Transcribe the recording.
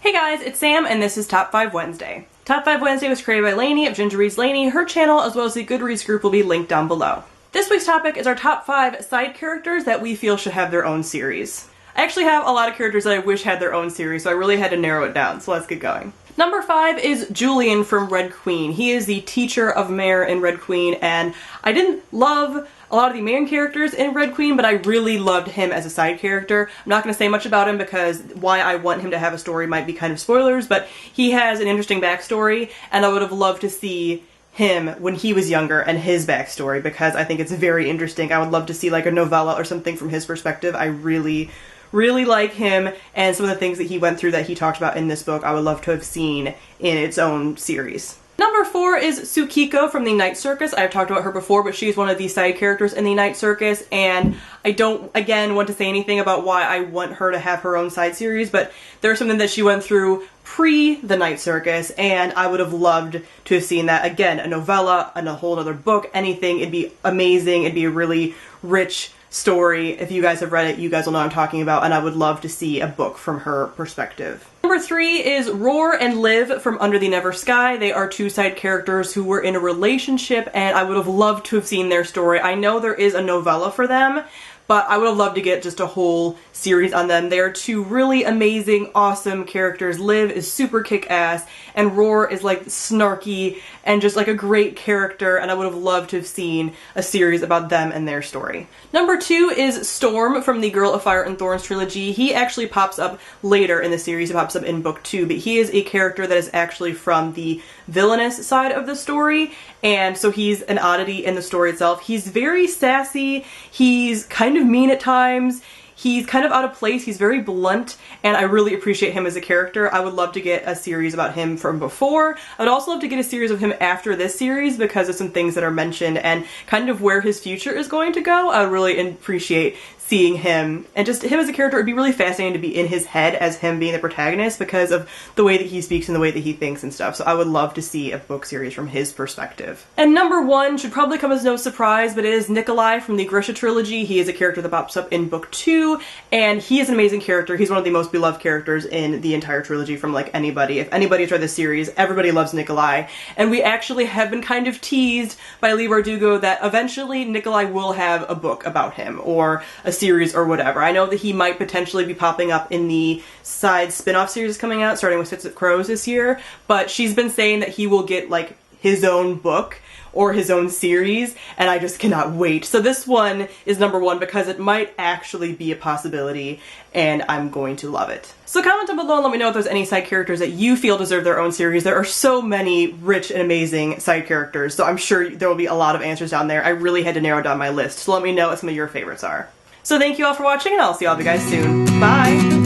Hey guys, it's Sam and this is Top 5 Wednesday. Top 5 Wednesday was created by Lainey of Ginger Reads Lainey. Her channel as well as the Goodreads group will be linked down below. This week's topic is our top 5 side characters that we feel should have their own series. I actually have a lot of characters that I wish had their own series, so I really had to narrow it down, so let's get going. Number 5 is Julien from Red Queen. He is the teacher of Mare in Red Queen, and I didn't love a lot of the main characters in Red Queen, but I really loved him as a side character. I'm not going to say much about him because why I want him to have a story might be kind of spoilers, but he has an interesting backstory, and I would have loved to see him when he was younger and his backstory because I think it's very interesting. I would love to see like a novella or something from his perspective. I really like him, and some of the things that he went through that he talked about in this book I would love to have seen in its own series. Number 4 is Tsukiko from the Night Circus. I've talked about her before, but she's one of the side characters in the Night Circus, and I don't, again, want to say anything about why I want her to have her own side series, but there's something that she went through pre the Night Circus, and I would have loved to have seen that. Again, a novella, and a whole other book, anything. It'd be amazing. It'd be a really rich story. If you guys have read it, you guys will know what I'm talking about, and I would love to see a book from her perspective. Number 3 is Roar and Liv from Under the Never Sky. They are two side characters who were in a relationship, and I would have loved to have seen their story. I know there is a novella for them, but I would have loved to get just a whole series on them. They are two really amazing, awesome characters. Liv is super kick-ass, and Roar is like snarky and just like a great character, and I would have loved to have seen a series about them and their story. Number 2 is Storm from the Girl of Fire and Thorns trilogy. He actually pops up later in the series. He pops up in book 2, but he is a character that is actually from the villainous side of the story, and so he's an oddity in the story itself. He's very sassy, he's kind of mean at times, he's kind of out of place, he's very blunt, and I really appreciate him as a character. I would love to get a series about him from before. I would also love to get a series of him after this series because of some things that are mentioned and kind of where his future is going to go. I would really appreciate seeing him, and just him as a character. It'd be really fascinating to be in his head as him being the protagonist because of the way that he speaks and the way that he thinks and stuff. So I would love to see a book series from his perspective. And number 1 should probably come as no surprise, but it is Nikolaj from the Grisha trilogy. He is a character that pops up in book 2, and he is an amazing character. He's one of the most beloved characters in the entire trilogy from like anybody. If anybody's read this series, everybody loves Nikolaj, and we actually have been kind of teased by Lee Bardugo that eventually Nikolaj will have a book about him or a series or whatever. I know that he might potentially be popping up in the side spin-off series coming out starting with Six of Crows this year, but she's been saying that he will get like his own book or his own series, and I just cannot wait. So this one is number 1 because it might actually be a possibility, and I'm going to love it. So comment down below and let me know if there's any side characters that you feel deserve their own series. There are so many rich and amazing side characters, so I'm sure there will be a lot of answers down there. I really had to narrow down my list, so let me know what some of your favorites are. So thank you all for watching, and I'll see all of you guys soon. Bye!